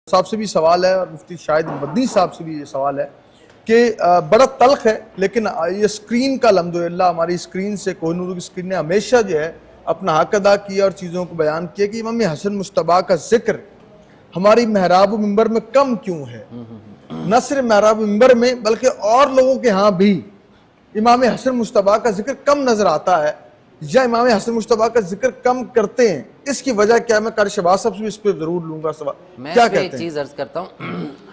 साहब से भी सवाल है और मुफ्ती शाहिद मदनी साहब से भी ये सवाल है कि बड़ा तल्ख है, लेकिन ये स्क्रीन का अल्हम्दुलिल्लाह हमारी स्क्रीन से कोहिनूर की स्क्रीन ने हमेशा जो है अपना हक अदा किया और चीज़ों को बयान किया कि इमाम हसन मुश्तबा का जिक्र हमारी महराब मिंबर में कम क्यों है। न सिर्फ महराब मिंबर में बल्कि और लोगों के यहाँ भी इमाम हसन मुश्तबा का जिक्र कम नजर आता है या इमाम हसन मुश्तबा का जिक्र कम करते हैं। इसकी वजह क्या है? मैं कारी शहबाज साहब से भी इस पर जरूर लूंगा सवाल। मैं क्या इस पे कहते एक हैं? चीज़ अर्ज करता हूँ,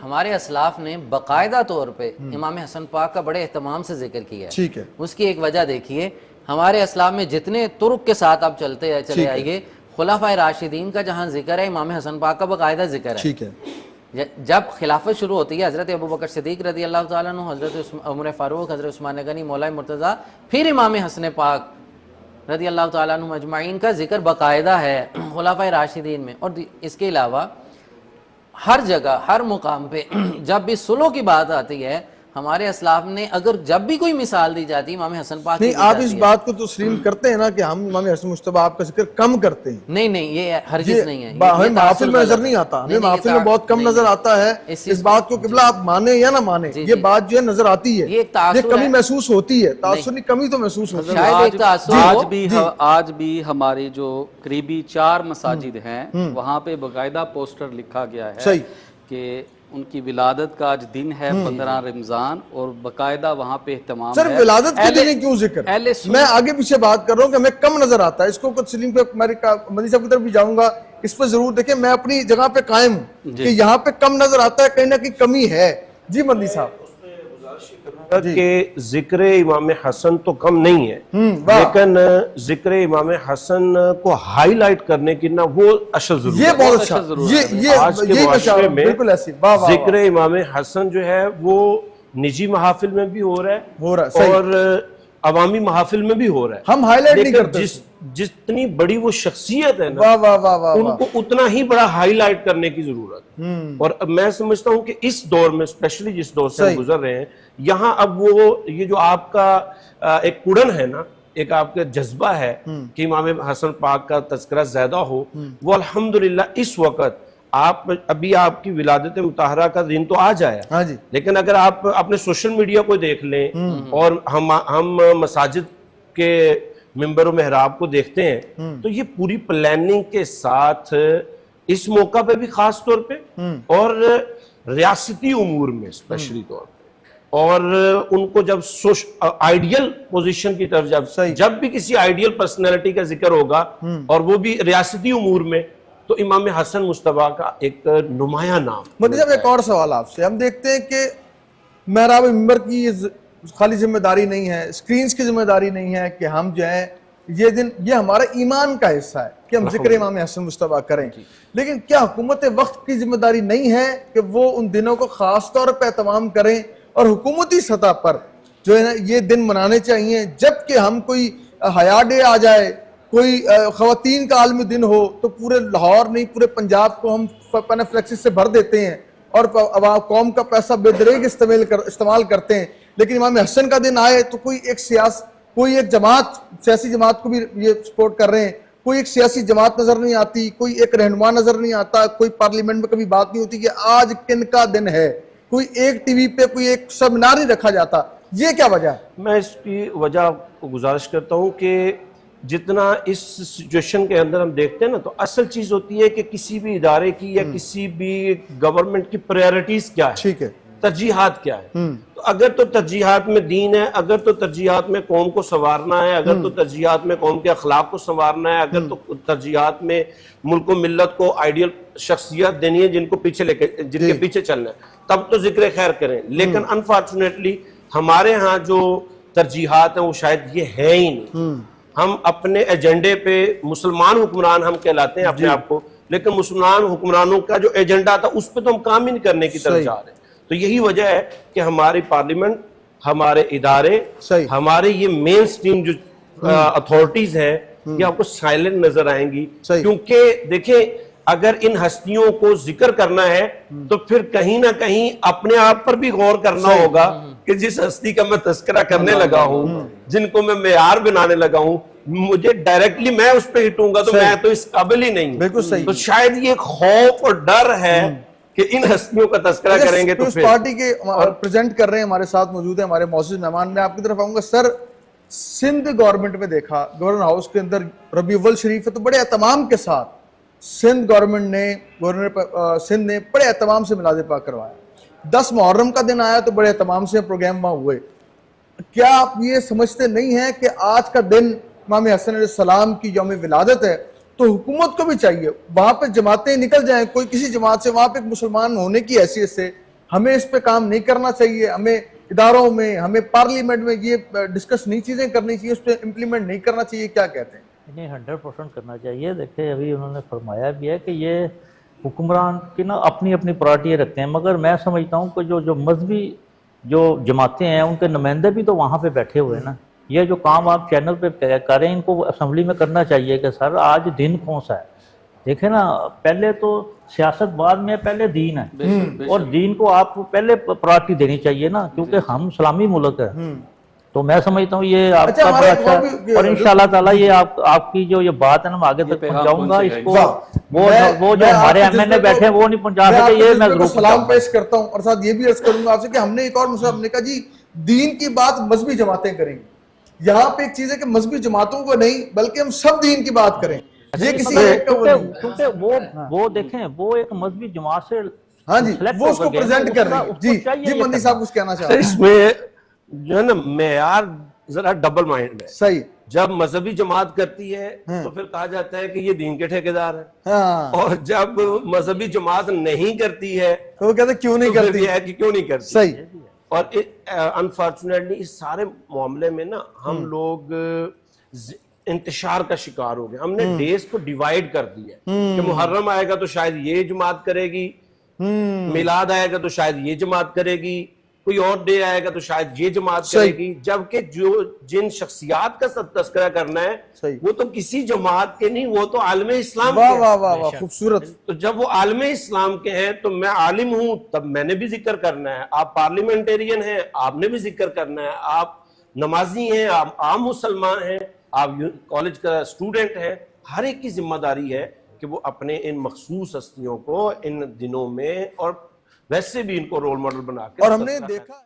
हमारे असलाफ ने बाकायदा तौर पे इमाम हसन पाक का बड़े एहतमाम से जिक्र किया है। ठीक है, उसकी एक वजह देखिए, हमारे असलाफ में जितने तुरुक के साथ आप चले आइए, खुलाफाए राशिदीन का जहाँ जिक्र है इमाम हसन पाक का बाकायदा जिक्र है। ठीक है। जब खिलाफत शुरू होती है हज़रत अबू बकर सिद्दीक रज़ी अल्लाह तआला अन्हु, हज़रत उमर फारूक, हज़रत उस्मान गनी, मौला मुर्तज़ा, फिर इमाम हसन पाक रज़ी अल्लाह तआला अन्हु अजमाइन का जिक्र बाकायदा है खुलाफाए राशिदीन में। और इसके अलावा हर जगह हर मुकाम पे जब भी सुलह की बात आती है, हमारे असलाफ ने अगर जब भी कोई मिसाल दी जाती है इमाम हसन पाक नहीं, आप इस बात को तो तस्लीम करते हैं ना कि हम इमाम हसन मुश्तबा आपका जिक्र कम करते हैं। नहीं नहीं, ये हरगिज़ नहीं है। हमें महफिल में नजर नहीं आता, हमें महफिल में बहुत कम नजर आता है। इस बात को किबला आप माने या ना माने, ये बात जो है नजर आती है, ये कमी महसूस होती है। तासुर की कमी तो महसूस होती है। आज भी हमारी जो करीबी 4 मसाजिद हैं वहाँ पे बाकायदा पोस्टर लिखा गया है कि उनकी विलादत का आज दिन है 15 रमजान, और बाकायदा वहाँ पे एहतमाम सर है। विलादत के दिन क्यों जिक्र? मैं आगे पीछे बात कर रहा हूँ कि हमें कम नजर आता है। इसको कुछ सलीम पे मदनी साहब की तरफ भी जाऊंगा, इस पर जरूर देखें। मैं अपनी जगह पे कायम हूँ कि यहाँ पे कम नजर आता है, कहीं ना कहीं कमी है। जी मदनी साहब, कि जिक्र इमाम हसन तो कम नहीं है, लेकिन जिक्र इमाम हसन को हाईलाइट करने की ना वो अशद जरूरत है। ये बहुत अच्छा, ये आज के माशरे में बिल्कुल ऐसी जिक्र इमाम हसन जो है वो निजी महाफिल में भी हो रहा है और अवामी महाफिल में भी हो रहा है। हम हाईलाइट नहीं करते। जितनी बड़ी वो शख्सियत है ना, वाह वाह वाह वाह, उनको उतना ही बड़ा हाईलाइट करने की जरूरत है। और मैं समझता हूं कि इस दौर में, स्पेशली जिस दौर से हम गुजर रहे हैं, यहाँ अब वो ये जो आपका एक कुड़न है ना, एक आपका जज्बा है कि इमाम हसन पाक का तज़किरा ज्यादा हो, वो अल्हम्दुलिल्लाह इस वक्त आप अभी आपकी विलादत मुताहरा का दिन तो आ जाए। हाँ जी। लेकिन अगर आप अपने सोशल मीडिया को देख लें और हम मसाजिद के मिंबर मेहराब को देखते हैं, तो ये पूरी प्लानिंग के साथ इस मौका पे भी खास तौर पे और रियासती उमूर में स्पेशली तौर पे, और उनको जब आइडियल पोजीशन की तरफ जब भी किसी आइडियल पर्सनैलिटी का जिक्र होगा और वो भी रियासती उमूर में, तो इमाम हसन मुश्तबा का एक नुमाया नाम। मतलब एक और सवाल आपसे, हम देखते हैं कि महराब मिंबर की खाली जिम्मेदारी नहीं है, स्क्रीन्स की जिम्मेदारी नहीं है कि हम जो है ये दिन, ये हमारा ईमान का हिस्सा है कि हम जिक्र इमाम हसन मुश्तबा करें। लेकिन क्या हुकूमत वक्त की जिम्मेदारी नहीं है कि वो उन दिनों को खास तौर पर एहतमाम करें और हुकूमती सतह पर जो है ना ये दिन मनाने चाहिए? जबकि हम कोई हया डे आ जाए, कोई खवातीन का आलमी दिन हो, तो पूरे लाहौर नहीं पूरे पंजाब को हम फ्लेक्सिस से भर देते हैं और कौम का पैसा बेदरेग इस्तेमाल करते हैं। लेकिन इमाम हसन का दिन आए तो कोई एक जमात, सियासी जमात को भी ये सपोर्ट कर रहे हैं, कोई एक सियासी जमात नजर नहीं आती, कोई एक रहनुमा नजर नहीं आता, कोई पार्लियामेंट में कभी बात नहीं होती कि आज किन का दिन है, कोई एक टीवी पे कोई एक सेमिनार नहीं रखा जाता। ये क्या वजह है? मैं इसकी वजह को गुजारिश करता हूँ कि जितना इस सिचुएशन के अंदर हम देखते हैं ना, तो असल चीज होती है कि किसी भी इदारे की या किसी भी गवर्नमेंट की प्रायोरिटीज क्या है, ठीक है, तरजीहात क्या है। तो अगर तो तरजीहात में दीन है, अगर तो तरजीहात में कौम को संवारना है, अगर तो तरजीहात में कौम के अखलाक को संवारना है, अगर तो तरजीहात में मुल्क मिल्लत को आइडियल शख्सियत देनी है जिनके पीछे चलना है, तब तो जिक्र खैर करें। लेकिन अनफॉर्चुनेटली हमारे यहाँ जो तरजीहात हैं वो शायद ये है ही नहीं। हम अपने एजेंडे पे मुसलमान हुक्मरान हम कहलाते हैं अपने आप को, लेकिन मुसलमान हुक्मरानों का जो एजेंडा था उस पर तो हम काम ही नहीं करने की तरफ जा रहे हैं। तो यही वजह है कि हमारी पार्लियामेंट, हमारे इदारे, हमारे ये मेन स्ट्रीम जो अथॉरिटीज हैं, ये आपको साइलेंट नजर आएंगी। क्योंकि देखें, अगर इन हस्तियों को जिक्र करना है तो फिर कहीं ना कहीं अपने आप पर भी गौर करना होगा कि जिस हस्ती का मैं तस्करा करने लगा हूँ, जिनको मैं मेयार बनाने लगा हूँ, मुझे डायरेक्टली मैं उस पर हिटूंगा तो मैं तो इस काबिल ही नहीं। बिल्कुल सही। तो शायद ये खौफ और डर है कि इन हस्तियों का तस्करा करेंगे तो उस फिर पार्टी के प्रेजेंट कर रहे हैं, हमारे साथ मौजूद है हमारे मौजूद मेहमान। मैं आपकी तरफ आऊंगा सर, सिंध गवर्नमेंट में देखा, गवर्नर हाउस के अंदर रबी अव्वल शरीफ है तो बड़े एहतमाम के साथ सिंध गवर्नमेंट ने, गवर्नर सिंध ने बड़े एहतमाम से मिलाद पाक करवाया। 10 मुहर्रम का दिन आया तो बड़े एहतमाम से प्रोग्राम वहां हुए। क्या आप ये समझते नहीं है कि आज का दिन इमाम हसन अलैहिस्सलाम की यौम विलादत है, तो हुकूमत को भी चाहिए वहां पे जमातें निकल जाएं, कोई किसी जमात से वहां पे एक मुसलमान होने की हैसियत से हमें इस पे काम नहीं करना चाहिए, हमें इदारों में, हमें पार्लियामेंट में ये डिस्कस नहीं चीजें करनी चाहिए, उस पर इम्प्लीमेंट नहीं करना चाहिए, क्या कहते हैं? नहीं, 100% करना चाहिए। देखिए अभी उन्होंने फरमाया भी है कि ये हुक्मरान की ना अपनी अपनी प्रायोरिटी रखते हैं, मगर मैं समझता हूँ कि जो मजहबी जो जमातें हैं उनके नुमाइंदे भी तो वहाँ पे बैठे हुए हैं ना। ये जो काम आप चैनल पे करें, इनको असेंबली में करना चाहिए कि सर आज दिन कौन सा है। देखे ना, पहले तो सियासत बाद में, पहले दीन है और दीन को आप पहले प्रायोरिटी देनी चाहिए ना, क्योंकि हम इस्लामी मुल्क है। तो मैं समझता हूँ ये आपका बड़ा अच्छा है और इंशाल्लाह ताला ये आपकी जो ये बात है ना मैं आगे तक पहुँचाऊंगा इसको। वो जो हमारे एमएनए बैठे हैं वो नहीं पहुँचा सके, ये मैं जरूर सलाम पेश करता हूँ और साथ ये भी अर्ज करूंगा आपसे कि हमने एक और मसला, हमने कहा जी दीन की बात मजहबी जमातें करेंगी। यहाँ पे एक चीज है कि मजहबी जमातों को नहीं बल्कि हम सब दीन की बात करें, ये किसी एक का वो नहीं। क्योंकि वो देखें वो एक मजहबी जमात से हाँ जी, वो उसको प्रेजेंट कर रही है। जी मंदी साहब कुछ कहना चाह रहे हैं? इसमें जो है ना मेयार जरा डबल माइंड है। सही, जब मजहबी जमात करती है तो फिर कहा जाता है कि ये दीन के ठेकेदार है, हाँ, और जब मजहबी जमात नहीं करती है तो वो कहते हैं क्यों नहीं तो फिर करती ये है कि क्यों नहीं करती। सही, और अनफॉर्चुनेटली इस सारे मामले में ना हम लोग इंतशार का शिकार हो गए। हमने डेज को डिवाइड कर दिया कि मुहर्रम आएगा तो शायद ये जमात करेगी, मिलाद आएगा तो शायद ये जमात करेगी, कोई और डे आएगा तो शायद ये जमात करेगी, जबकि जो जिन शख्सियात का तस्करा करना है वो तो किसी जमात के नहीं, वो तो आलमे इस्लाम वाह के वाह वाह वाह, खूबसूरत। तो जब वो आलमे इस्लाम के हैं तो मैं आलिम हूं तब मैंने भी जिक्र करना है, आप पार्लियामेंटेरियन हैं आपने भी जिक्र करना है, आप नमाजी हैं, आप आम मुसलमान हैं, आप कॉलेज का स्टूडेंट है, हर एक की जिम्मेदारी है कि वो अपने इन मखसूस हस्तियों को इन दिनों में और वैसे भी इनको रोल मॉडल बना के और हमने देखा